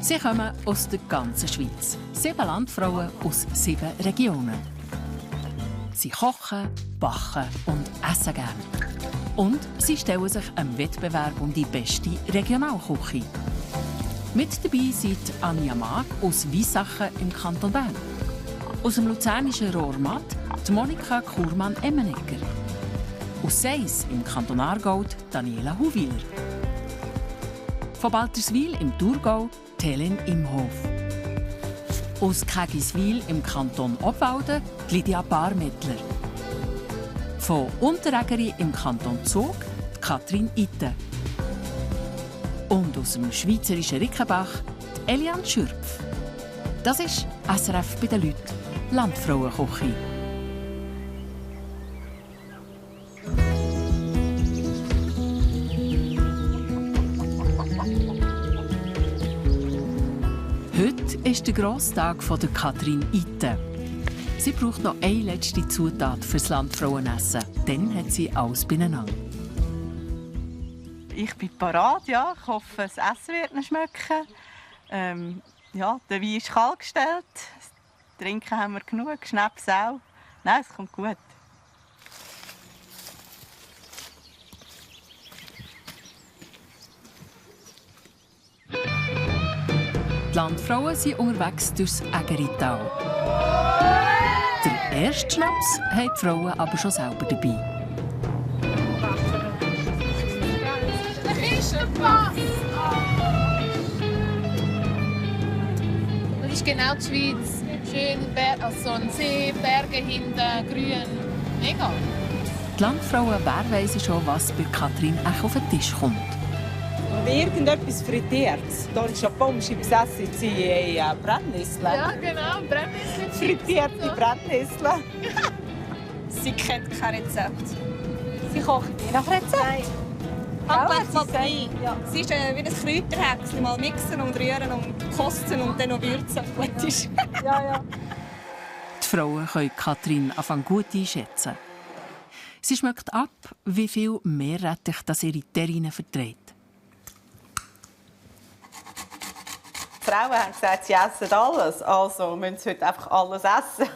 Sie kommen aus der ganzen Schweiz. 7 Landfrauen aus 7 Regionen. Sie kochen, backen und essen gerne. Und sie stellen sich einem Wettbewerb um die beste Regionalküche. Mit dabei sind Anja Mag aus Weissachen im Kanton Bern. Aus dem luzernischen Rohrmatt die Monika Kurmann-Emmenegger. Aus Seis im Kanton Aargau Daniela Huwiler. Von Balterswil im Thurgau Helen Imhof. Aus Kägiswil im Kanton Obwalden Lydia Barmettler. Von Unterägeri im Kanton Zug Katrin Itten. Und aus dem schweizerischen Rickenbach Eliane Schürpf. Das ist SRF bei den Leuten, Landfrauenküche. Heute ist der grosse Tag von der Katrin Itten. Sie braucht noch eine letzte Zutat fürs Landfrauenessen. Dann hat sie alles beieinander. Ich bin parat, ja. Ich hoffe, das Essen wird Ihnen schmecken. Der Wein ist kalt gestellt. Das Trinken haben wir genug, Schnaps auch. Nein, es kommt gut. Die Landfrauen sind unterwegs durchs Ägerital. Den ersten Schnaps haben die Frauen aber schon selber dabei. Das ist genau die Schweiz. Schön, also ein See, Berge hinten, grün. Mega. Die Landfrauen, wer weiss schon, was bei Katrin auch auf den Tisch kommt. Irgendetwas Frittiertes. Hier ist ja Pommes besessen, sie Brennnessel. Ja, genau, Brennnessel. Frittierte Brennnessel. Sie kennt kein Rezept. Sie kocht je nach Rezept. Nein. Handwerk mal rein. Ja. Sie ist wie ein Kräuterhäcksli. Mal mixen und rühren und kosten und dann noch würzen. Gut ist. Ja. Die Frauen können Katrin anfangen gut einschätzen. Sie schmeckt ab, wie viel Meerrettich das ihre Terrine verträgt. Die Frauen haben gesagt, sie essen alles. Also müssen sie heute einfach alles essen.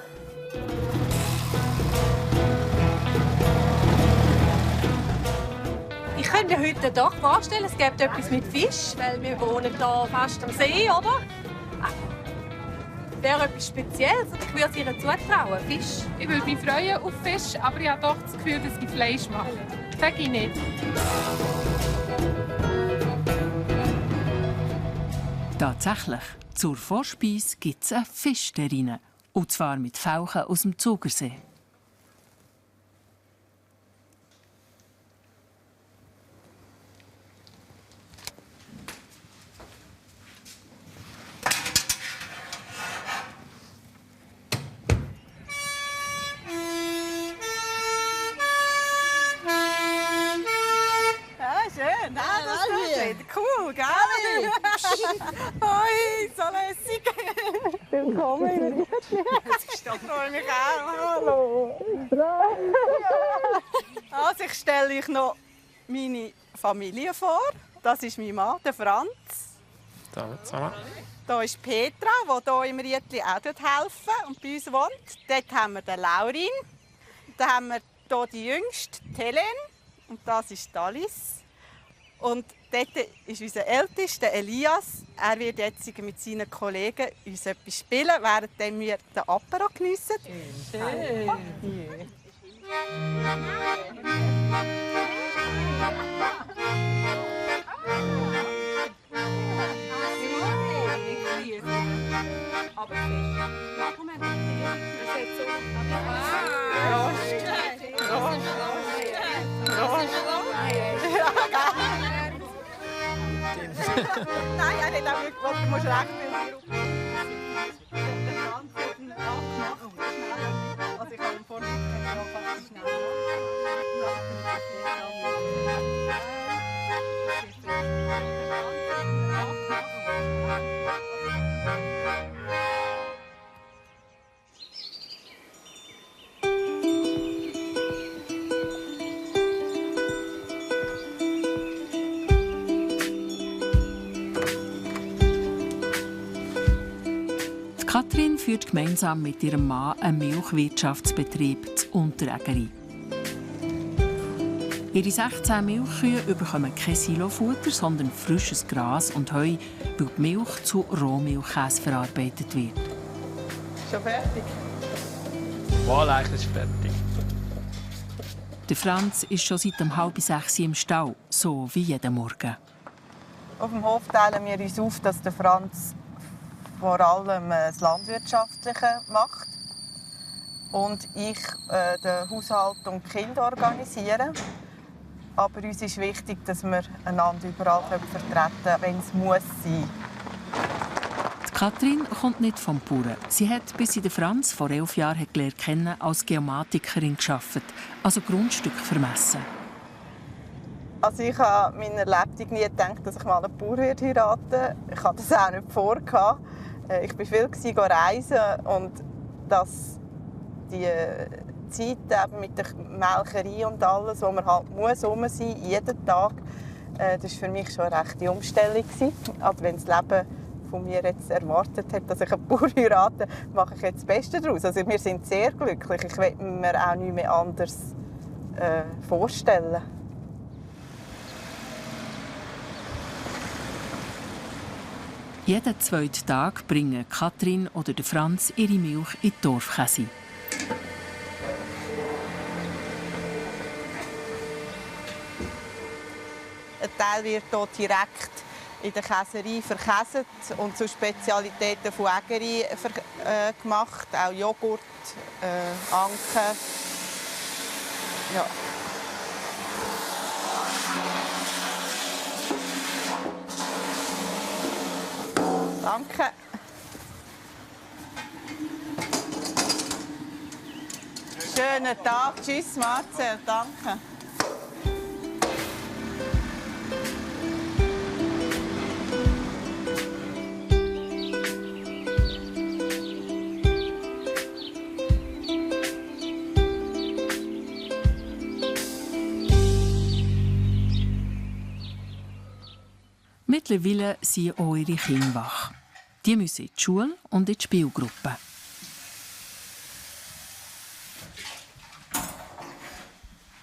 Ich könnte mir heute doch vorstellen, es gibt etwas mit Fisch, weil wir wohnen hier fast am See, oder? Wäre etwas Spezielles und ich würde es ihr zutrauen, Fisch. Ich würde mich freuen auf Fisch, aber ich habe doch das Gefühl, dass ich Fleisch mache. Sag ich nicht. Tatsächlich, zur Vorspeise gibt es eine Fischterrine. Und zwar mit Fauchen aus dem Zugersee. Schön, das ist cool, gell? Hoi, so lässig. Willkommen. Ich freue mich auch. Hallo. Also ich stelle euch noch meine Familie vor. Das ist mein Mann, der Franz. Da ist Petra, die hier im Rietli auch helfen und bei uns wohnt. Dort haben wir den Laurin. Dann haben wir hier die Jüngste, die Helen. Und das ist die Alice. Und dort ist unser Ältester, Elias. Er wird jetzt mit seinen Kollegen uns etwas spielen, während wir den Apero geniessen. Schön. Nein, er hat auch wirklich, du musst recht viel. Der Franz hat ihn abgemacht. Also ich habe ihn vorhin noch schnell Kathrin führt gemeinsam mit ihrem Mann einen Milchwirtschaftsbetrieb zu Unterägeri. Ihre 16 Milchkühe bekommen kein Silofutter, sondern frisches Gras und Heu, weil die Milch zu Rohmilchkäse verarbeitet wird. Schon fertig? Voilà, ist fertig. Der Franz ist schon seit 5:30 im Stall, so wie jeden Morgen. Auf dem Hof teilen wir uns auf, dass der Franz vor allem das Landwirtschaftliche macht und ich den Haushalt und die Kinder organisiere. Aber uns ist wichtig, dass wir einander überall vertreten können, wenn es muss sein. Kathrin kommt nicht vom Bauern. Sie hat, bis sie den Franz vor 11 Jahren kennen, als Geomatikerin gearbeitet, also Grundstücke vermessen. Also ich habe in meiner Lebenswelt nie gedacht, dass ich mal einen Bauer heiraten würde. Ich hatte das auch nicht vor. Ich war viel reisen und dass die Zeit mit der Melkerei und alles, wo man halt rum sein muss, jeden Tag, das war für mich schon eine rechte Umstellung. Also wenn das Leben von mir jetzt erwartet hat, dass ich einen Bauer heirate, mache ich jetzt das Beste daraus. Also wir sind sehr glücklich. Ich will mir auch nichts mehr anderes vorstellen. Jeden zweiten Tag bringen Kathrin oder der Franz ihre Milch in die Dorfkäse. Ein Teil wird hier direkt in der Käserei verkäset und zu Spezialitäten von Ägeri gemacht. Auch Joghurt, Anken. Ja. Danke. Schönen Tag. Tschüss, Marcel. Danke. Mittlerweile sind auch ihre Kinder wach. Die müssen in die Schule und in die Spielgruppe.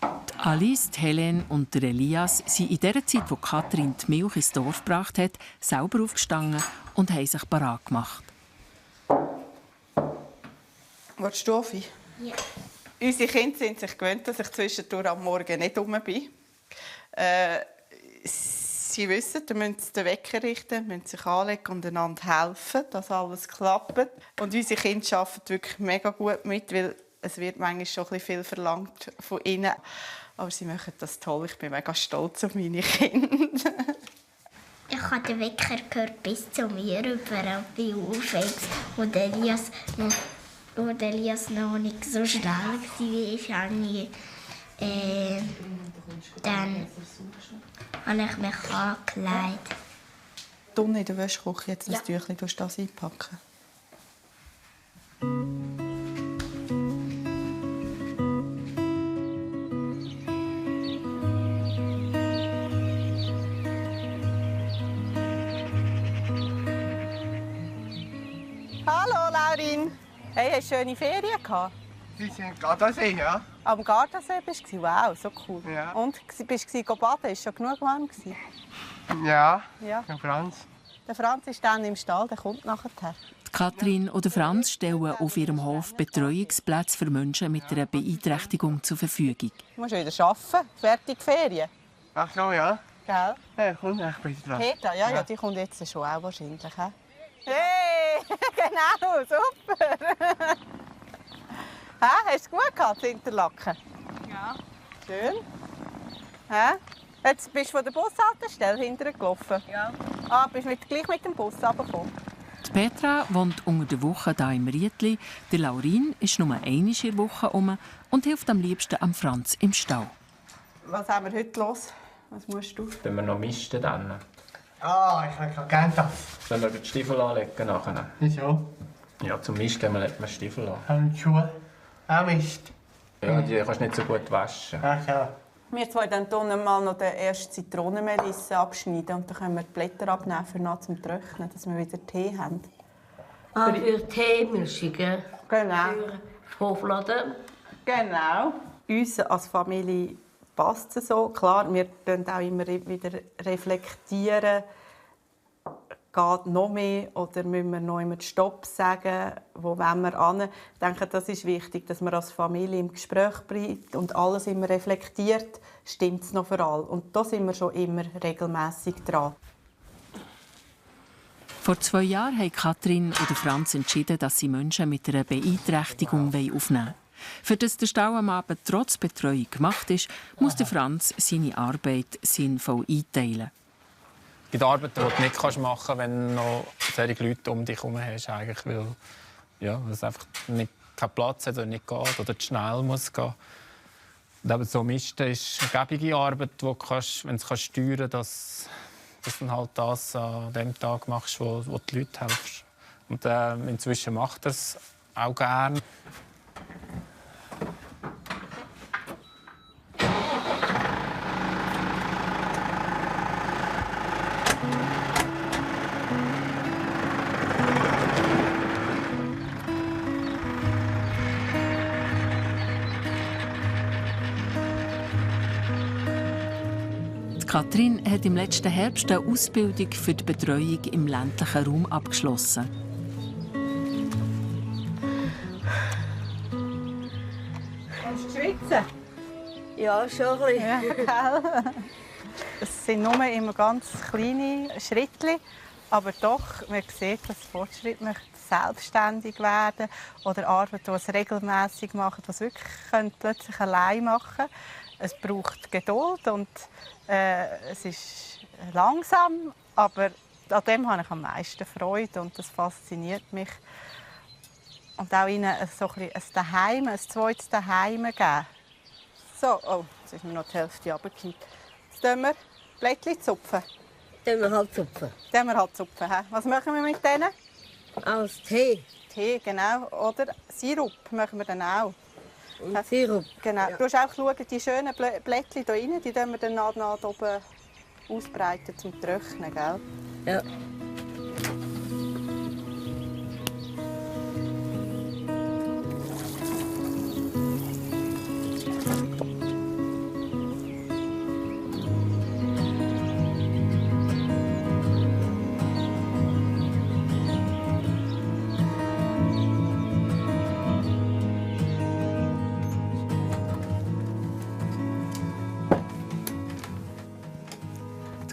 Die Alice, die Helene und der Elias sind in der Zeit, wo Kathrin die Milch ins Dorf gebracht hat, selber aufgestanden und haben sich parat gemacht. Willst du Stoffi? Ja. Unsere Kinder sind sich gewöhnt, dass ich zwischendurch am Morgen nicht rum bin. Sie wissen, sie müssen den Wecker richten, müssen sich anlegen und einander helfen, dass alles klappt. Und unsere Kinder arbeiten wirklich mega gut mit, weil es wird manchmal schon ein bisschen viel verlangt von ihnen. Aber sie machen das toll. Ich bin mega stolz auf meine Kinder. Ich habe den Wecker gehört bis zu mir rüber und bin aufgeweckt. Und Elias noch nicht so schnell war, dann habe ich mich angelegt. Unten in der Wäschküche jetzt ein Tüchlein, du das einpacken. Hallo Laurin. Hey, hast du schöne Ferien gehabt? Sie sind Gardasee, ja? Am Gardasee bist du? Wow, so cool. Ja. Und bist du baden? Ist schon genug warm gewesen? Ja, Ja. der Franz. Der Franz ist dann im Stall, der kommt nachher. Kathrin oder Franz stellen auf ihrem Hof Betreuungsplätze für Menschen mit einer Beeinträchtigung zur Verfügung. Du musst wieder arbeiten. Fertig Ferien. Ach so, ja? Gell? Ja, komm, ich bin dran. Peter, ja, die kommt jetzt schon auch wahrscheinlich. He? Hey, genau, super. Hast du es gut gehabt, in Interlaken? Ja. Schön. Jetzt bist du von der Bushaltestelle hinterher gelaufen? Ja. Bist du gleich mit dem Bus runtergekommen? Die Petra wohnt unter der Woche hier im Rietli. Der Laurin ist nur einmal in der Woche herum und hilft am liebsten am Franz im Stall. Was haben wir heute los? Was musst du? Wenn wir noch misten dann. Ah, ich hätte gerne das. Sollen wir die Stiefel anlegen nachher? Wieso? Ja, zum Misten legt man Stiefel an. Handschuhe. Auch Mist. Ja, die kannst du nicht so gut waschen. Ach so. Wir zwei dann mal noch den ersten Zitronenmelisse abschneiden und dann können wir die Blätter abnehmen für nach zum Trocknen, dass wir wieder Tee haben. Für Teemischungen. Genau. Für Hofladen. Genau. Uns als Familie passt es so. Klar, wir reflektieren auch immer wieder reflektieren. Geht noch mehr oder müssen wir noch immer Stopp sagen? Wo wollen wir hin? Ich denke, das ist wichtig, dass man als Familie im Gespräch bleibt und alles immer reflektiert. Stimmt es noch für alle? Und da sind wir schon immer regelmässig dran. Vor 2 Jahren haben Katrin und Franz entschieden, dass sie Menschen mit einer Beeinträchtigung aufnehmen wollen. Für das der Stall am Abend trotz Betreuung gemacht ist, muss der Franz seine Arbeit sinnvoll einteilen. Es gibt Arbeiten, die du nicht machen kannst, wenn du noch solche Leute um dich herum hast. Eigentlich, weil es einfach nicht keinen Platz hat oder nicht geht oder zu schnell muss gehen. Und eben so misten ist eine gäbige Arbeit, die du kannst, wenn du es steuern kannst, dass du dann halt das an dem Tag machst, wo die Leute helfen. Und inzwischen macht er es auch gerne. Katrin hat im letzten Herbst eine Ausbildung für die Betreuung im ländlichen Raum abgeschlossen. Kannst du schwitzen? Ja, schon ein bisschen. Ja, gell? Es sind nur immer ganz kleine Schritte, aber doch, man sieht, dass Fortschritt möchte selbstständig werden oder Arbeit, die es regelmässig machen, die es wirklich plötzlich allein machen können. Es braucht Geduld und es ist langsam, aber an dem habe ich am meisten Freude und das fasziniert mich. Und auch ihnen so ein Daheim, ein zweites Daheim geben. So, oh, jetzt ist mir noch die Hälfte runtergefallen. Jetzt tun wir Blättchen zupfen. Dann wir halt zupfen. Dann wir halt zupfen. He? Was machen wir mit denen? Aus Tee. Tee, genau. Oder Sirup machen wir dann auch. Und Sirup. Genau. Ja. Du musst auch schauen, die schönen Blättchen hier rein, die wir dann nach oben ausbreiten zum Trocknen, gell? Ja.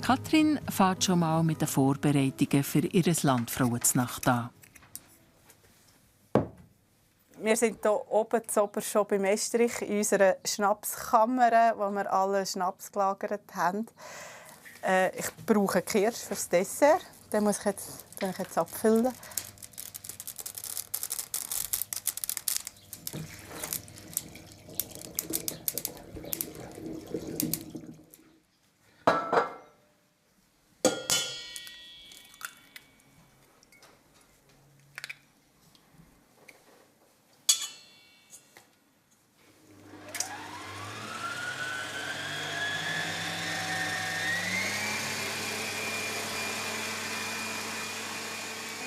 Katrin fährt schon mal mit den Vorbereitungen für ihr Landfrauenznacht an. Wir sind hier oben schon beim Estrich in unserer Schnapskammer, wo wir alle Schnaps gelagert haben. Ich brauche Kirsch für das Dessert. Den muss ich jetzt abfüllen.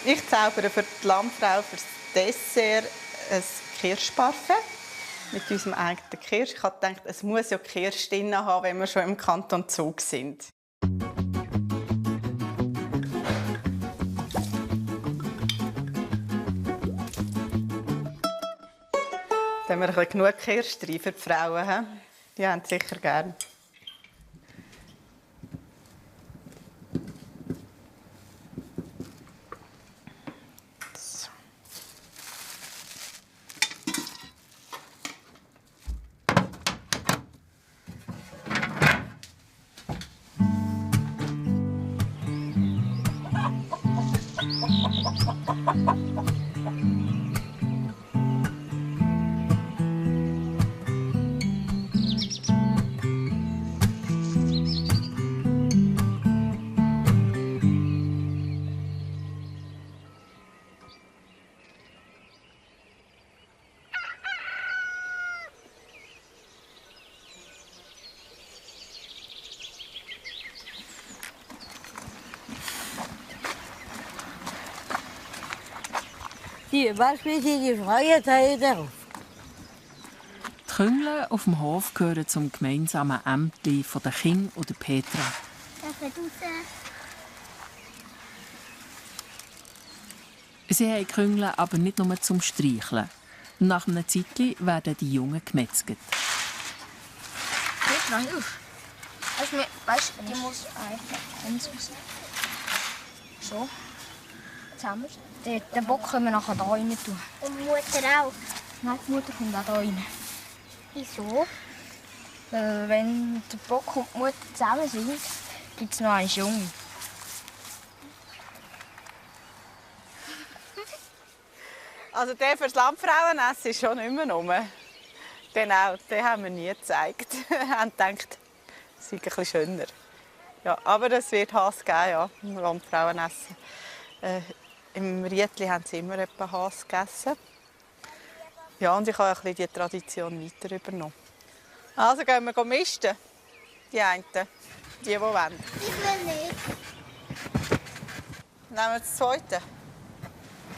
Ich zaubere für die Landfrau für das Dessert ein Kirschparfait mit unserem eigenen Kirsch. Ich habe gedacht, es muss ja Kirsch drin haben, wenn wir schon im Kanton Zug sind. Da haben wir genug Kirsch drin für die Frauen. He? Die haben es sicher gerne. Die, weißt du, die freien Teile drauf? Die Küngel auf dem Hof gehören zum gemeinsamen Ämtli von der King und der Petra. Sie haben die Küngel aber nicht nur zum Streicheln. Nach einem Zeitchen werden die Jungen gemetzelt. Weißt du, die muss einfach so. Zusammen. Den Bock können wir nachher hier rein tun. Und die Mutter auch? Nein, die Mutter kommt auch hier rein. Wieso? Wenn der Bock und die Mutter zusammen sind, gibt es noch einen Jungen. Also der für das Landfrauenessen ist schon nicht mehr rum. Den haben wir nie gezeigt. Wir haben gedacht, es sei ein bisschen schöner. Ja, aber es wird Hass geben, ja, im Landfrauenessen. Im Rietli haben sie immer etwa Hass gegessen. Ja, und ich habe ein bisschen die Tradition weiter übernommen. Also gehen wir misten. Die einen, die wollen. Ich will nicht. Nehmen wir das zweite.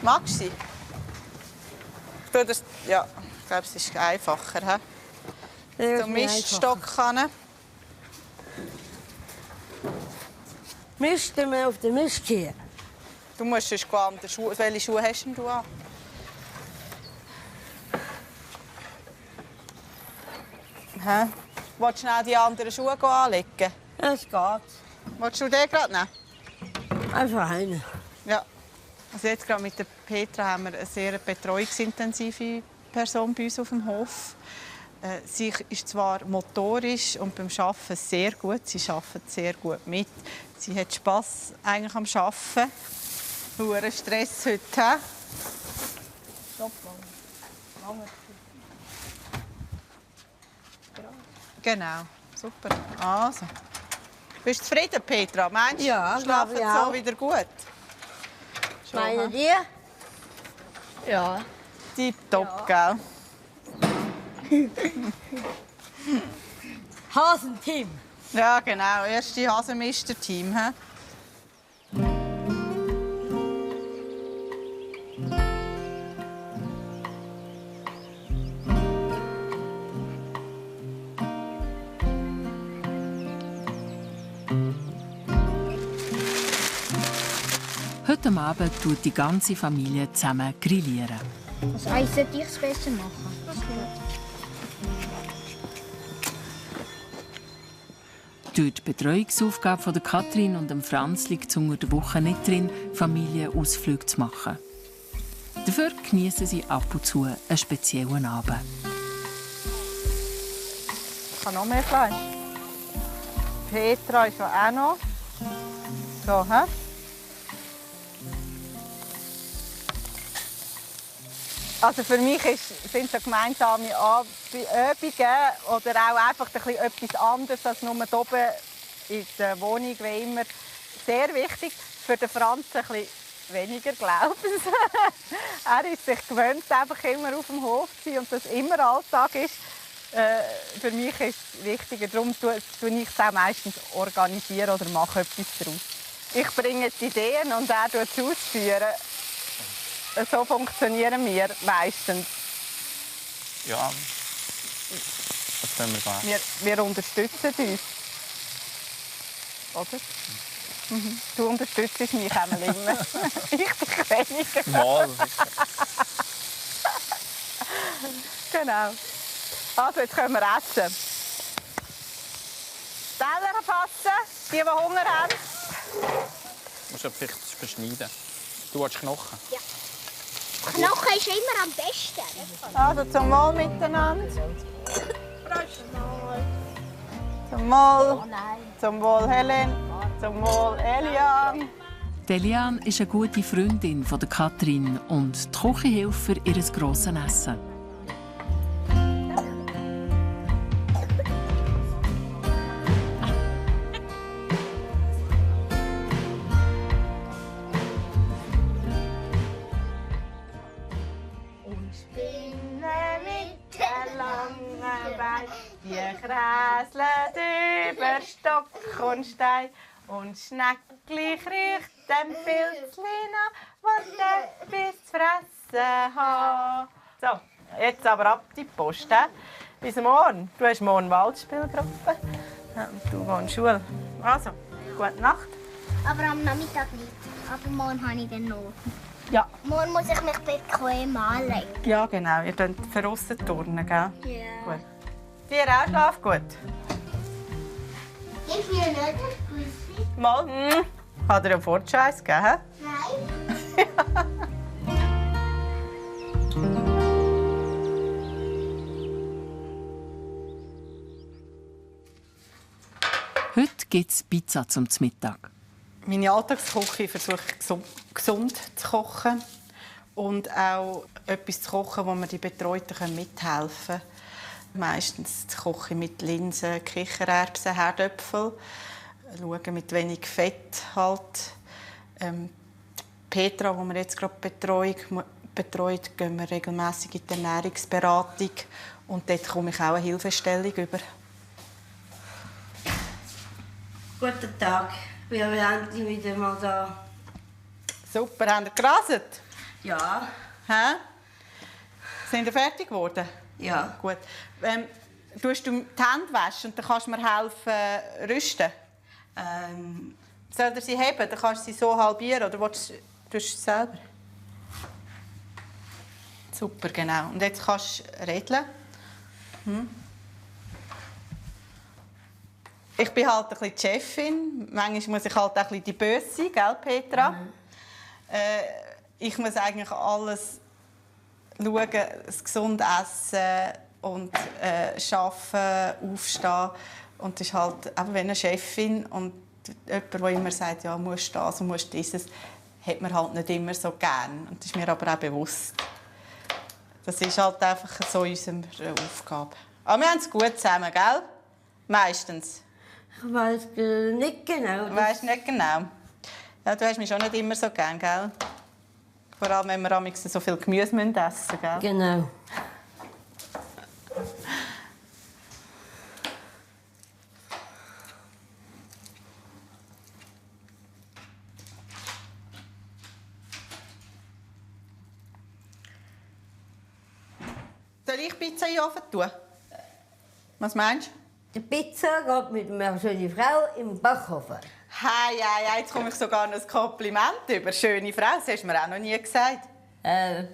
Magst du sie? Ja, ich glaube, es ist einfacher. He? So Miststock kann. Misten wir auf den Mist hier. Du musst sonst andere Schuhe. Welche Schuhe hast du an? Hä? Willst du schnell die anderen Schuhe anlegen? Es geht. Willst du den gerade nehmen? Einfach einen. Ja. Also jetzt gerade mit der Petra haben wir eine sehr betreuungsintensive Person bei uns auf dem Hof. Sie ist zwar motorisch und beim Arbeiten sehr gut. Sie arbeitet sehr gut mit. Sie hat Spass eigentlich am Arbeiten. Hohen Stress heute. Genau, super. Also. Bist du zufrieden, Petra? Meinst du, ja, schlafen ja. so wieder gut? Meinen ihr? Ja. Tipptopp, gell? Hasenteam. Ja, genau. Erste Hasenmister-Team. He? Heute Abend tut die ganze Familie zusammen grillieren. Was sollte ich besser machen? Durch die Betreuungsaufgabe von Katrin und dem Franz liegt es unter der Woche nicht drin, Familienausflüge zu machen. Dafür genießen sie ab und zu einen speziellen Abend. Ich habe noch mehr Fleisch. Petra ist ja auch noch. So, hä? Also für mich sind so gemeinsame Übungen oder auch einfach etwas anderes als nur hier oben in der Wohnung, wie immer, sehr wichtig. Für den Franz ein bisschen weniger, glaube ich. Er ist sich gewöhnt, einfach immer auf dem Hof zu sein und das immer Alltag ist. Für mich ist es wichtiger, darum tue ich es auch meistens organisieren oder mache etwas daraus. Ich bringe die Ideen und er tut es ausführen. So funktionieren wir meistens. Ja, das können wir gar nicht. Wir unterstützen uns. Oder? Mhm. Du unterstützt mich einmal immer. Ich dich weniger. Mal. Genau. Also, jetzt können wir essen. Teller fassen, die Hunger haben. Du musst ja vielleicht verschneiden. Du willst Knochen? Ja. Knochen ist immer am besten. Also zum Wohl miteinander. Zum Wohl. Zum Wohl Helen. Zum Wohl Elian. Elian ist eine gute Freundin von Katrin und die Küchenhilfe für ihr grosses Essen. Die kräselt über Stock und Stein und Schneckli kriecht dem Pilzli nach, was der bis fressen essen haben. So, jetzt aber ab die Post. Bis morgen. Du hast morgen Waldspielgruppe. Und du gehst Schule. Also, gute Nacht. Aber am Nachmittag nicht. Aber morgen habe ich dann noch. Ja. Morgen muss ich mich bequem anlegen. Ja, genau. Ihr könnt draussen turnen, gell? Ja. Gut. Dir auch, schlaf gut. Ich will nicht ein Küsschen. Mal. Hat er ja Fortscheiß gegeben? Nein. Heute gibt es Pizza zum Mittag. Meine Alltagsküche versuche ich gesund zu kochen und auch etwas zu kochen, wo mir die Betreuten mithelfen können. Meistens koche ich mit Linsen, Kichererbsen, Herdöpfel. Schauen mit wenig Fett halt. Petra, die wir jetzt gerade betreut, gehen wir regelmässig in die Ernährungsberatung und dort komme ich auch eine Hilfestellung über. Guten Tag, wir sind wieder mal da. Super, habt ihr gerasselt? Ja. Hä? Sind ihr fertig geworden? Ja. Gut. Tust du die Hände waschen und dann kannst du mir helfen rüsten? Soll er sie heben? Dann kannst du sie so halbieren oder tust du es selber? Super, genau. Und jetzt kannst du redeln. Ich bin halt ein bisschen die Chefin. Manchmal muss ich halt auch ein bisschen die Böse sein, gell, Petra? Ich muss eigentlich alles schauen, das gesund essen und arbeiten, aufstehen. Und das ist halt, eben wenn eine Chefin und jemand, der immer sagt, ja, musst das und musst dieses, hat man halt nicht immer so gern. Und das ist mir aber auch bewusst. Das ist halt einfach so unsere Aufgabe. Aber wir haben es gut zusammen, gell? Meistens. Ich weiss nicht genau. Du weißt nicht genau. Ja, du hast mich schon nicht immer so gern, gell? Vor allem, wenn wir am so viel Gemüse essen müssen, gell? Genau. Soll ich Pizza in den Ofen tun? Was meinst du? Die Pizza geht mit einer schönen Frau im Backofen. Hey, jetzt komme ich sogar noch ein Kompliment über. Schöne Frau, das hast du mir auch noch nie gesagt. Da muss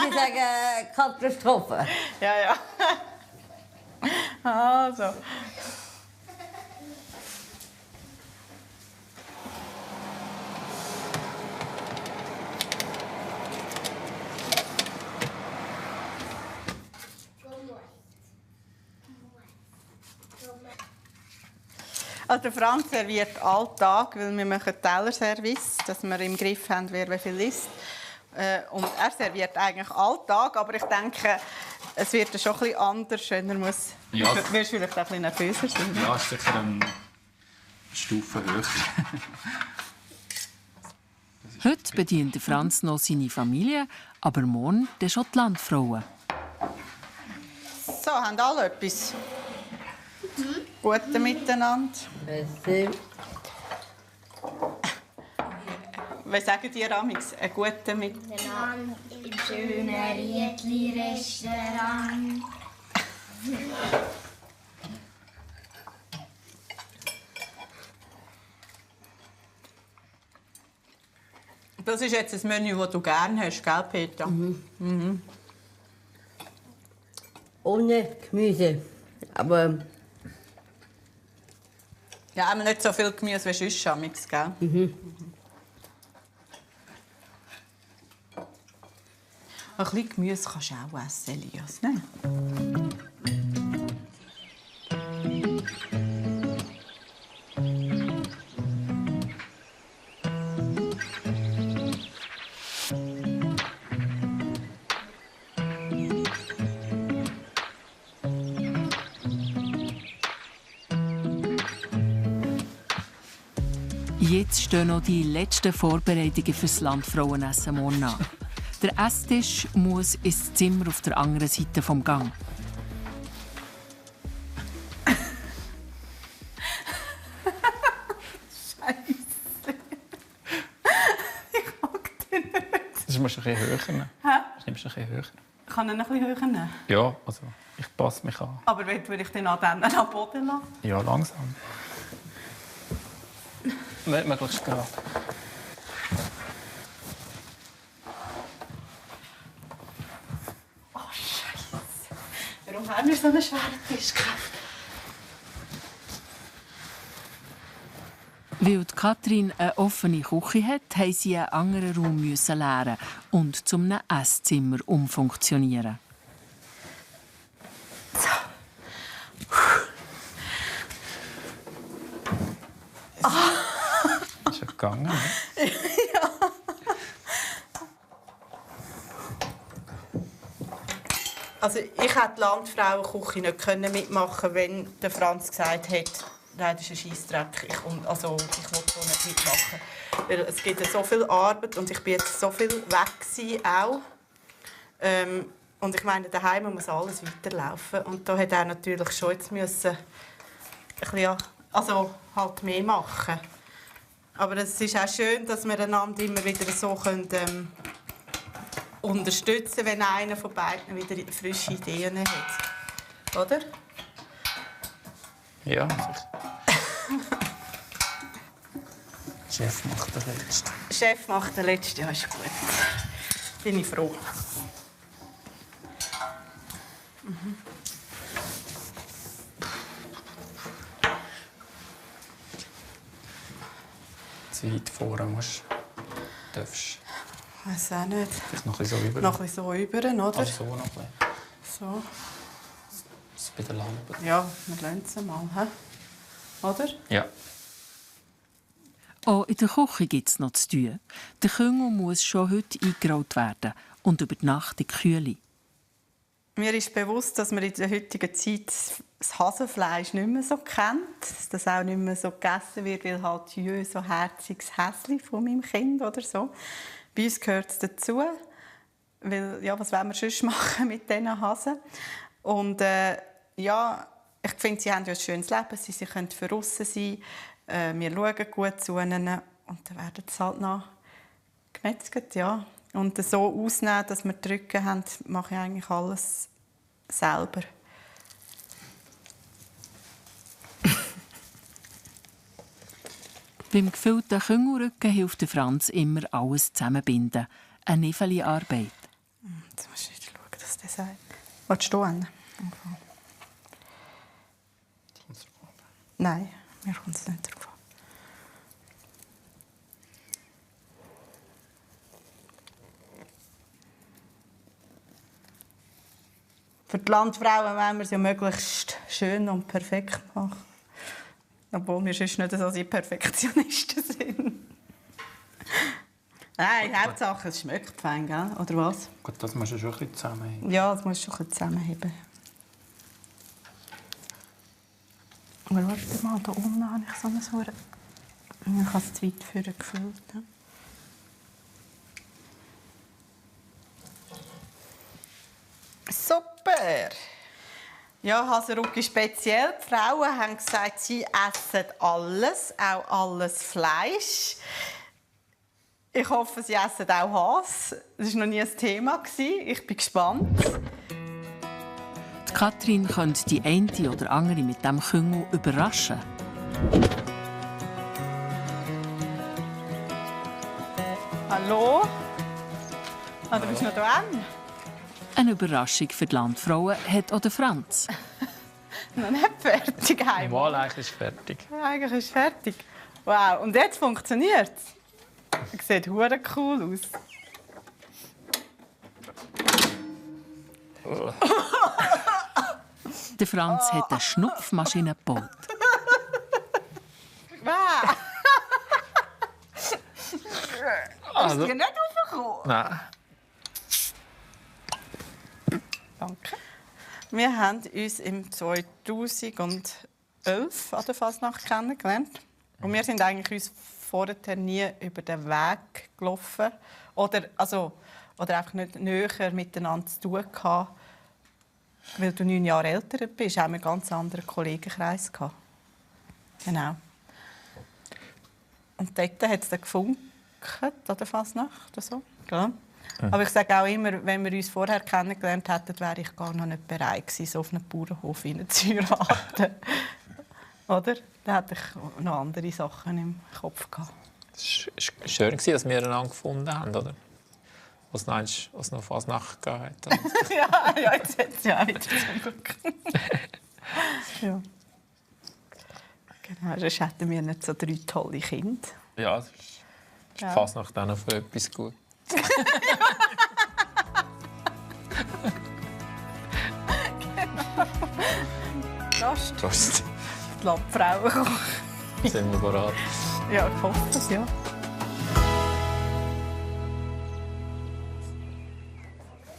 ich sagen, Katastrophe. Ja. Also. Also Franz serviert alltag, weil wir machen Tellerservice, dass wir im Griff haben, wer wie viel isst. Und er serviert eigentlich alltag, aber ich denke, es wird schon etwas anders, wenn er muss. Ja. Du wirst vielleicht auch ein bisschen nervöser sein. Ja, ist sicher eine Stufe höher. Heute bedient Franz noch seine Familie, aber morgen dann schon die Landfrauen. So, haben alle etwas? Gute miteinander. Merci. Was sagen die Amix? Ein guter Miteinander im schönen Riedli-Restaurant. Das ist jetzt ein Menü, das du gerne hast, gell, Peter? Mhm. Ohne Gemüse. Aber ja, haben wir nicht so viel Gemüse wie sonst, Amix, gell? Ein bisschen Gemüse kannst du auch essen, Elias, ne? Jetzt stehen noch die letzten Vorbereitungen fürs Landfrauenessen morgen an. Der Esstisch muss ins Zimmer auf der anderen Seite vom Gang. Scheiße. Ich mag den nicht. Das musst du ein bisschen höher nehmen. Hä? Das nimmst du ein bisschen höher. Kann ich ihn ein bisschen höher nehmen? Ja, also ich passe mich an. Aber würde ich den an den am Boden lassen? Ja, langsam. Nicht möglichst gerade. Oh, Scheiße. Warum haben wir so einen schweren Tisch gekauft? Weil die Katrin eine offene Küche hat, musste sie einen anderen Raum leeren und zum einem Esszimmer umfunktionieren. Ist ja gegangen, ne? Ja. Also ich hätte die Landfrauenküche nicht mitmachen können, wenn der Franz gesagt hätte, nein, das ist ein Scheissdreck, ich will so nicht mitmachen. Weil es gibt so viel Arbeit und ich bin jetzt so viel weg gewesen, auch. Und ich meine, daheim muss alles weiterlaufen. Und da hätte er natürlich schon jetzt müssen ein bisschen, also halt mehr machen. Aber es ist auch schön, dass wir einander immer wieder so können, unterstützen, wenn einer von beiden wieder frische Ideen hat. Oder? Ja, sicher. Chef macht den Letzten. Chef macht den Letzten, ja, ist gut. Bin ich froh. Zu weit vorne musst, darfst. Ich weiß auch nicht. Vielleicht noch ein bisschen so über. Noch ein bisschen so über, oder? Also so noch ein bisschen. So. Das ist bei der Lampe. Ja, wir lassen es mal, he? Oder? Ja. Auch in der Küche gibt es noch zu tun. Der Küngel muss schon heute eingerollt werden und über die Nacht in die Kühle. Mir ist bewusst, dass man in der heutigen Zeit das Hasenfleisch nicht mehr so kennt. Dass das auch nicht mehr so gegessen wird, weil halt jö, so herziges Häschen von meinem Kind oder so. Bei uns gehört es dazu. Weil, ja, was wollen wir sonst machen mit diesen Hasen? Und ja, ich finde, sie haben ja ein schönes Leben. Sie können für aussen sein. Wir schauen gut zu ihnen. Und dann werden sie halt noch gemetzelt, ja. Und so ausnehmen, dass wir die Rücken haben, mache ich eigentlich alles selber. Beim gefüllten Küngelrücken hilft der Franz immer alles zusammenbinden. Eine niffelige Arbeit. Jetzt musst du wieder schauen, dass der sagt. Willst du hin? Okay. Nein, mir kommt es nicht drauf an. Für die Landfrauen wollen wir es ja möglichst schön und perfekt machen. Obwohl wir sonst nicht so die Perfektionisten sind. Nein, Hauptsache es schmeckt fein, gell? Oder was? Gut, das musst du schon ein bisschen zusammenheben. Ja, das musst du schon ein bisschen zusammenheben. Aber warte mal, da unten habe ich so eine Hure. Ich habe es zu weit vorne gefüllt. Ne? Super! Ja, Haseruck ist speziell. Die Frauen haben gesagt, sie essen alles, auch alles Fleisch. Ich hoffe, sie essen auch Hase. Das war noch nie ein Thema. Ich bin gespannt. Die Katrin könnte die eine oder andere mit diesem Küngel überraschen. Hallo? Ah, du bist noch da. Eine Überraschung für die Landfrauen hat auch der Franz. Noch nicht fertig. Mal eigentlich ist fertig. Eigentlich ist fertig. Wow, und jetzt funktioniert es. Sieht hure cool aus. Der Franz hat eine Schnupfmaschine gebaut. Wow. Also, Ist dir nicht aufgekommen? nein. Danke. Wir haben uns im 2011 an der Fasnacht kennengelernt. Und wir sind eigentlich uns vorher nie über den Weg gelaufen. Oder einfach nicht näher miteinander zu tun gehabt. Weil du 9 Jahre älter bist, haben wir einen ganz anderen Kollegenkreis gehabt. Genau. Und dort hat es dann gefunkt, an der Fasnacht oder so. Ja. Aber ich sage auch immer, wenn wir uns vorher kennengelernt hätten, wäre ich gar noch nicht bereit gewesen, so auf einen Bauernhof zu heiraten. Oder? Da hatte ich noch andere Sachen im Kopf gehabt. Es war schön, dass wir einander gefunden haben, oder? Was noch Fasnacht gegeben hat. ja, jetzt hat es ja wieder zum Glück. Ja. Genau, sonst hätten wir nicht so 3 tolle Kinder. Ja, es ist Fasnacht auch noch für etwas gut. Prost. Prost. Die Lappfrauen. Sind wir bereit? Ja, ich hoffe es, ja.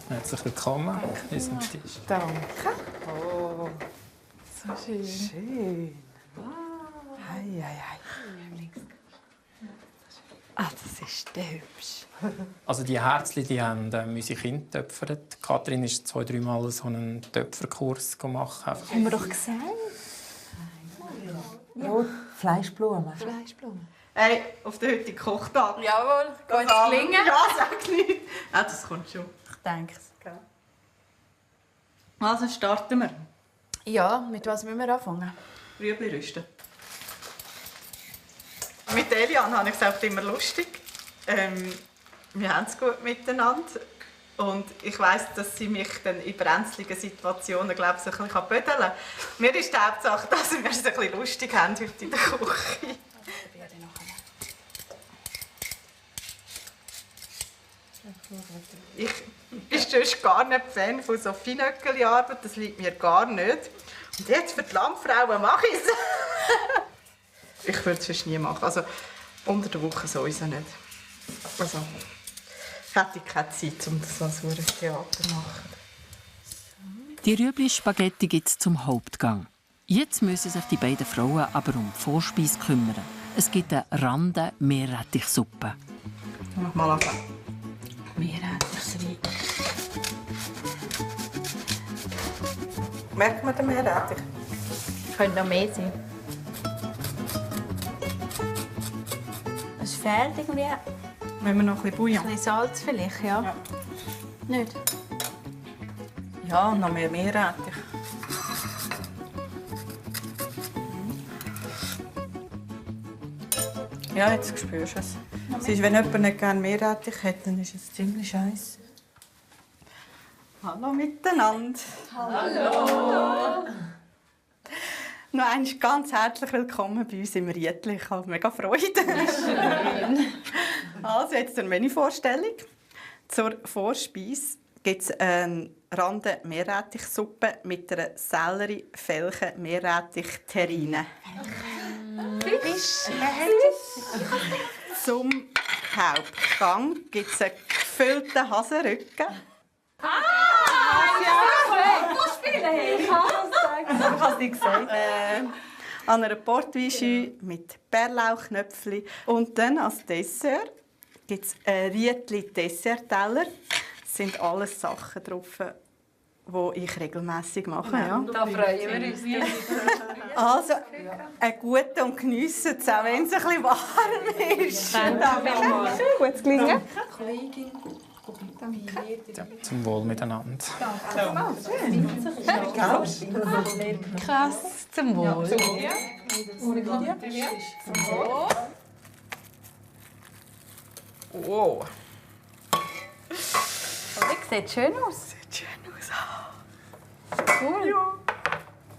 Herzlich willkommen an diesem Tisch. Danke. Oh, so schön. Schön. Hei. Ah, das ist hübsch. Also die Herzli, die haben unsere Kinder getöpfert. Kathrin ist 2-3 Mal so einen Töpferkurs gemacht. Haben wir doch gesehen. Ja, Fleischblumen. Hey, auf den heutigen Kochtag. Jawohl, geht es gelingen? Ja, sag nicht. Ja, das kommt schon. Ich denke es. Also starten wir. Ja, mit was müssen wir anfangen? Rüebli rüsten. Mit Elian habe ich es auch immer lustig. Wir haben es gut miteinander. Und ich weiss, dass sie mich dann in brenzligen Situationen, glaube ich, so ein bisschen bödeln kann. Mir ist die Hauptsache, dass wir es ein bisschen lustig haben heute in der Küche. Ich bin sonst gar nicht Fan von so Feinöckeli-Arbeit, das liegt mir gar nicht. Und jetzt für die Landfrauen mache ich es. Ich würde es sonst nie machen, also unter der Woche sowieso nicht. Also hätte ich keine Zeit, um das als ein Theater zu machen. Die Rüebli-Spaghetti gibt es zum Hauptgang. Jetzt müssen sich die beiden Frauen aber um die Vorspeise kümmern. Es gibt eine Rande-Meerrettichsuppe. Mach mal anfangen. Meerrettichswein. Merkt man den Meerrettich? Könnte noch mehr sein. Es fehlt irgendwie Wenn wir noch ein bisschen Bouillon. ein bisschen Salz vielleicht, ja. Nicht? Ja, noch mehr Meerrettich. Ja, jetzt spürst du es. Wenn jemand nicht gerne Meerrettich hat, dann ist es ziemlich scheiße. Hallo miteinander. Hallo. Noch einmal ganz herzlich willkommen bei uns im Rietli. Ich habe mega Freude. Also, jetzt eine Menüvorstellung. Zur Vorspeise gibt es eine Rande-Meerrettichsuppe mit einer Sellerie-Felchen-Meerrettich-Terrine. Zum Hauptgang gibt es einen gefüllten Hasenrücken. Ich habe es nicht gesagt. An einer Portweinschu mit Bärlauchknöpfchen. Und dann als Dessert gibt es einen Rietli-Dessertteller. Es sind alles Sachen drauf, die ich regelmässig mache. Ja. Da freuen wir uns. Also, einen guten und geniessen es, auch wenn es ein bisschen warm ist. Gutes Gelingen. Ja, zum Wohl miteinander. Krass, zum Wohl. Wow. Sieht schön aus. Sieht schön aus. Cool. Ja.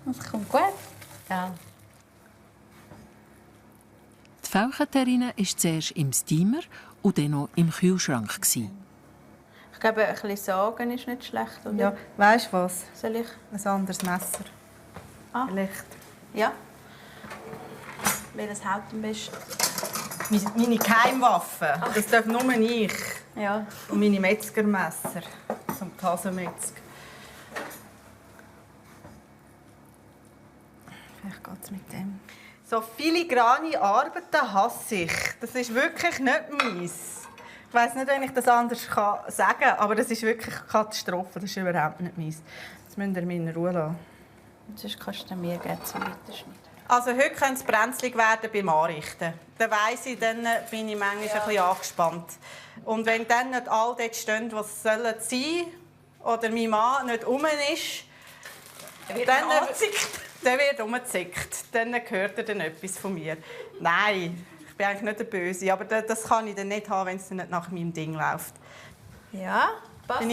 Das kommt gut. Ja. Die Felchenterrine war zuerst im Steamer und dann noch im Kühlschrank. Ich glaube, ein bisschen Sagen ist nicht schlecht, oder? Ja, weißt du was? Soll ich? Ein anderes Messer. Vielleicht. Ja. Welches Haupt am besten? Meine Geheimwaffe. Das darf nur ich. Ja. Und meine Metzgermesser. Zum Hasenmetzger. Vielleicht geht es mit dem. So filigrane Arbeiten hasse ich. Das ist wirklich nicht meins. Ich weiss nicht, wenn ich das anders sagen kann, aber das ist wirklich eine Katastrophe. Das ist überhaupt nicht meins. Das müsst ihr mir in Ruhe lassen. Sonst kannst du mir gerne zum Weiterschneiden. Also heute könnte es brenzlig werden beim Anrichten. Dann weiss ich, dann bin ich manchmal ein bisschen angespannt. Und wenn dann nicht alle dort stehen, was sein sollen, oder mein Mann nicht rum ist, dann wird umgezickt. Dann hört er dann etwas von mir. Nein, ich bin eigentlich nicht der Böse, aber das kann ich dann nicht haben, wenn es nicht nach meinem Ding läuft. Ja, passt.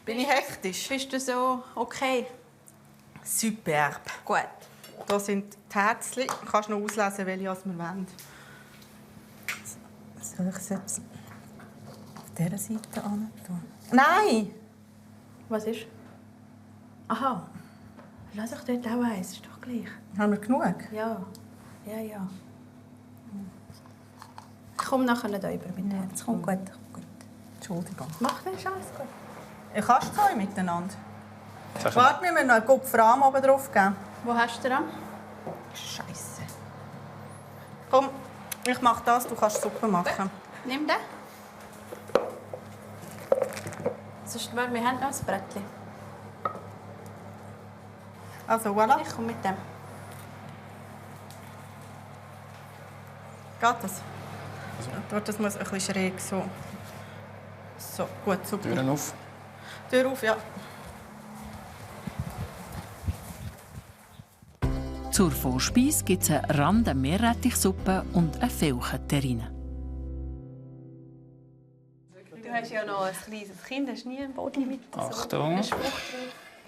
Bin ich hektisch? Bist du so okay? Superb. Gut. Hier sind die Herzchen. Du kannst noch auslesen, welche wir wollen. Soll ich es jetzt auf dieser Seite tun? Nein! Was ist? Aha. Lass doch dort auch eins, ist doch gleich. Haben wir genug? Ja. Ja. Ich komme nachher nicht über mit dir. Das kommt gut. Entschuldigung. Mach das, ist alles gut. Ich kannst zwei miteinander. Warte, wir müssen noch einen Kopfrahmen oben drauf geben. Wo hast du den? Scheiße. Komm, ich mache das, du kannst Suppe machen. Nimm den. Sonst, wir haben noch ein Brettchen. Also, voilà. Ich komme mit dem. Geht das? Dort, das muss ein bisschen schräg so. So, gut, super. Türen auf. Tür auf, ja. Zur Vorspeise gibt es eine Rande Meerrettichsuppe und eine Felchenterrine. Du hast ja noch ein kleines Kind, hast nie einen Body mit. Achtung. So.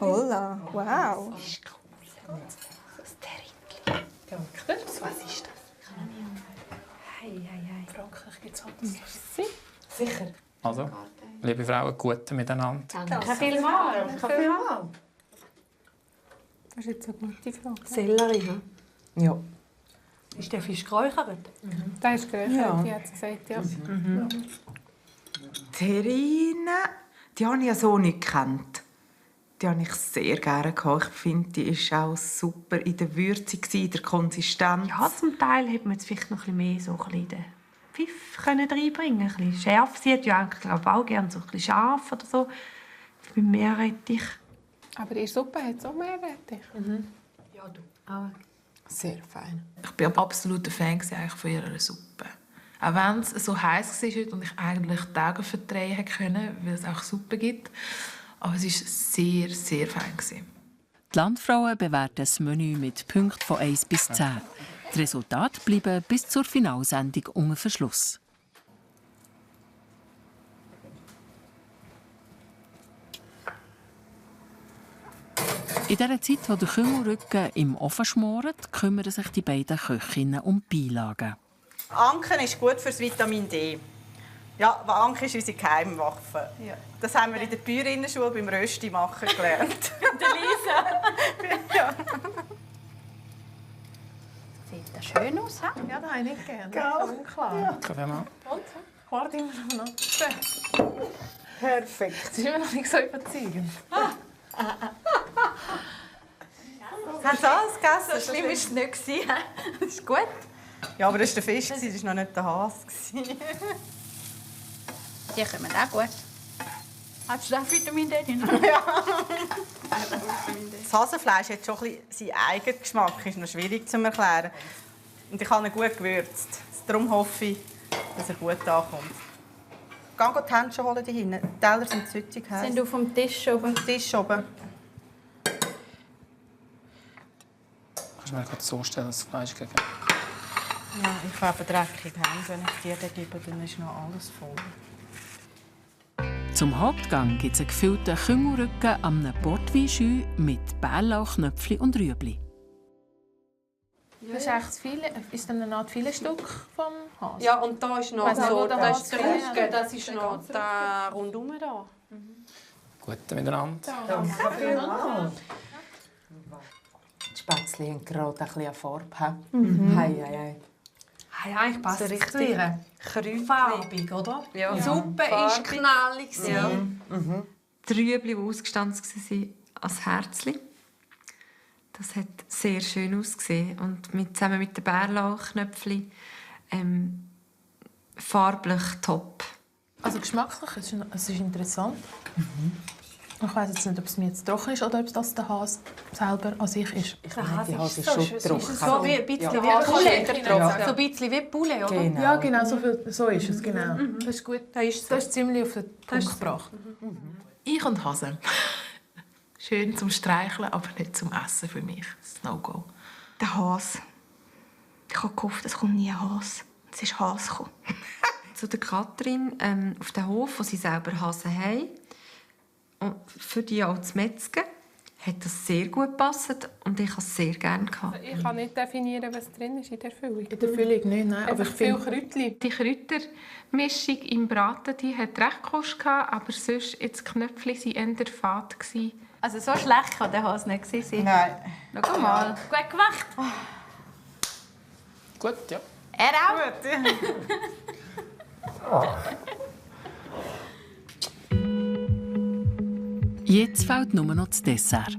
Hola, wow. Das ist cool. Das Terrine. Danke. Was ist das? Hey. Frankreich gibt es alles. Sicher. Also, liebe Frauen, gute miteinander. Danke vielmals. Das ist jetzt eine gute Frage. Sellerie, hm? Ja. Ist der Fisch geräuchert? Der ist geräuchert, Ja. die hat sie gesagt, ja. Terrine, die habe ich ja so nicht gekannt. Die habe ich sehr gerne gehabt. Ich finde, die war auch super in der Würze, in der Konsistenz. Ja, zum Teil hätte man jetzt vielleicht noch ein bisschen mehr so ein bisschen den Pfiff reinbringen, ein bisschen scharf. Sie hat ja eigentlich, glaube ich, auch gerne so ein bisschen scharf oder so. Beim Meerrettich. Aber in Suppe hat es auch Meerrettich. Ja, du. Ah, sehr fein. Ich war absoluter Fan von ihrer Suppe. Auch wenn es so heiß war und ich eigentlich Tage verdrehen konnte, weil es auch Suppe gibt. Aber es war sehr, sehr fein. Die Landfrauen bewerten das Menü mit Punkten von 1 bis 10. Die Resultate bleiben bis zur Finalsendung unter Verschluss. In der Zeit, wo der Kümmelrücken im Ofen schmort, kümmern sich die beiden Köchinnen um die Beilagen. Anken ist gut für das Vitamin D. Ja, Anken ist unsere Geheimwaffe. Ja. Das haben wir in der Bäuerinnenschule beim Rösti machen gelernt. Der Lisa. Ja. Sieht das schön aus, he? Ja, das habe ich nicht gerne. Gell? Klar. Ja. Und? Warte immer noch. Perfekt. Das ist immer noch nicht so überzeugend. Haben Sie alles gegessen? So schlimm war es nicht. Das ist gut. Ja, aber das war der Fisch, das war noch nicht der Hase. Die kommen auch gut. Hast du auch Vitamin D drin? Ja. Das Hasenfleisch hat schon ein bisschen seinen eigenen Geschmack. Das ist noch schwierig zu erklären. Und ich habe ihn gut gewürzt. Darum hoffe ich, dass er gut ankommt. Geh die Händchen holen hier hinten. Die Teller sind süchtig heiß. Sind auf dem Tisch oben? Auf dem Tisch oben. Kannst du mir gerade so stellen, dass das Fleisch gegen... Ja, ich habe dreckige Hände. Wenn ich dir den gebe, dann ist noch alles voll. Zum Hauptgang gibt es einen gefüllten Kümmelrücken am Portweinschü mit Bärlauchknöpfchen und Rüebli. Das ist echt viel. Ist dann noch viele Stück vom Hase? Ja, und da ist noch Weiss nicht, so, wo der das Hase ist der drin Rücken, ist. das ist noch da rundum da. Gute miteinander. Danke vielmals. Die Spätzle haben gerade ein bisschen Farbe. Mhm. Hei. Hey, eigentlich passt So es richtig zu ihr. farbig, oder? Ja. Die Suppe war knallig. Ja. Die Rüebli, die ausgestanzt waren als Herzchen. Das hat sehr schön ausgesehen. Und zusammen mit den Bärlauchknöpfchen farblich top. Also geschmacklich, es ist interessant. Ich weiss jetzt nicht, ob es mir jetzt trocken ist oder ob es das der Hase selber an sich ist. Der Hase ist schon trocken. So wie ein bisschen Ja. wie Poulet. Ja. So ein bisschen wie Poulet, oder? Genau. Ja, genau, so ist es. Genau. Das ist gut. Das ist ziemlich auf den Punkt gebracht. Ich und Hase. Schön zum Streicheln, aber nicht zum Essen für mich. Das ist ein No-Go. Der Hase. Ich habe gehofft, es kommt nie ein Hase. Es ist Hase gekommen. Zu der Katrin auf dem Hof, wo sie selber Hasen haben. Und für die auch zu metzgen, hat das sehr gut gepasst und ich habe es sehr gerne gehabt. Ich kann nicht definieren, was drin ist in der Füllung. In der Füllung nicht, nein. Aber ich viel Kräutchen. Die Kräutermischung im Braten die hat recht Kost, aber sonst die Knöpfchen waren eher fad. Also so schlecht kann der Hase nicht sein. Nein. Schau mal. Gut gemacht. Gut, ja. Er auch. Jetzt fehlt nur noch das Dessert.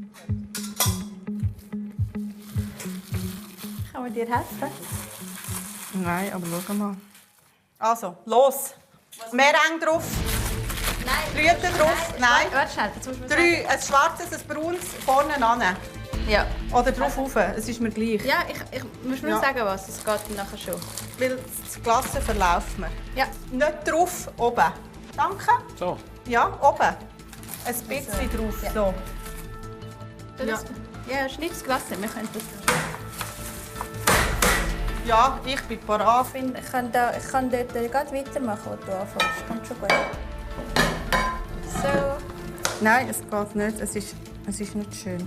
Kann man dir helfen? Nein, aber schau mal. Also, los. Meereng drauf. Nein. Blüten drauf. Nein. Warte schnell, jetzt musst du mir 3, ein schwarzes, ein braunes, vorne an. Ja. Oder drauf rauf. Es ist mir gleich. Ja, ich muss mir sagen, was. Es geht dann nachher schon. Weil das Glas verläuft mir. Ja. Nicht drauf, oben. Danke. So. Ja, oben. Ein bisschen drauf. Ja. So. Ja. Ja, schneid das Glas. Wir können das. Ja, ich bin parat. Ich kann dort gerade weitermachen, wo du anfängst. Kommt schon gut. So. Nein, es geht nicht. Es ist nicht schön.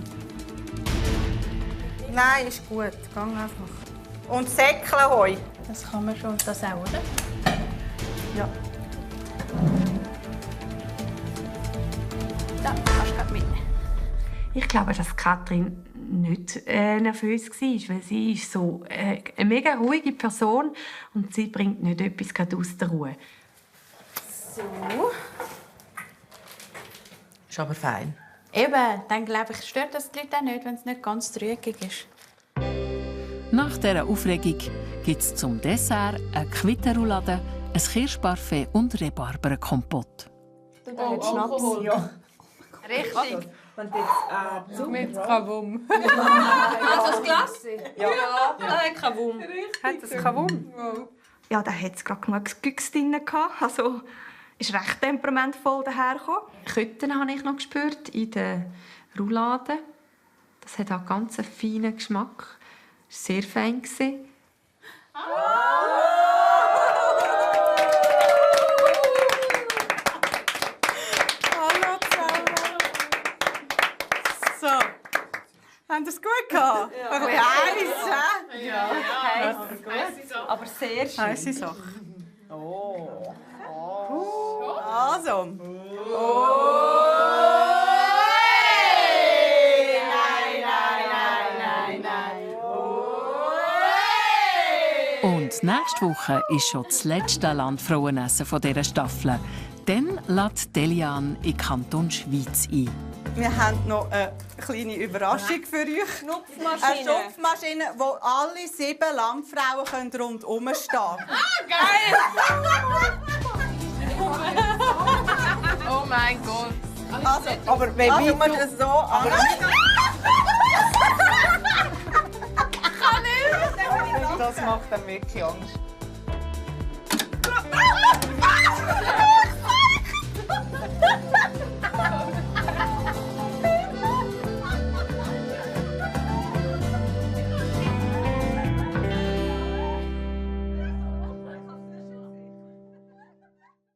Nein, ist gut. Gang einfach. Und Säckchenheu. Das kann man schon. Das auch, oder? Ja. Da kannst du gerade mitnehmen. Ich glaube, dass Katrin nicht nervös war, weil sie ist so eine mega ruhige Person und sie bringt nicht etwas gerade aus der Ruhe. So. Ist aber fein. Eben, dann glaube ich, stört das die Leute auch nicht, wenn es nicht ganz trügig ist. Nach dieser Aufregung gibt es zum Dessert eine Quittenroulade, ein Kirschparfait und Rhabarberkompott. Oh, Schnaps. Ja. Richtig. Und jetzt Mit Kavum. Also das Glas? Ja. Da hat Kavum. Hat das Kavum? Ja, da hatte es gerade genug Güchs drin. Also ist recht temperamentvoll dahergekommen. Kräuter habe ich noch gespürt in der Roulade. Das hat auch ganz einen feinen Geschmack. Sehr fein. Hallo zusammen. So. Haben Sie es gut gehabt? Ja. Ein bisschen heiß, hä? Ja. Heiß. Aber sehr schön. Heisse Sache. Oh. Also. Und nächste Woche ist schon das letzte Landfrauenessen dieser Staffel. Dann lädt Delian in den Kanton Schwyz ein. Wir haben noch eine kleine Überraschung für euch. Eine Schupfmaschine, wo alle 7 Landfrauen rundherum stehen können. Geil! Oh mein Gott. Also, aber wenn wir das so an... Das macht dann wirklich Angst.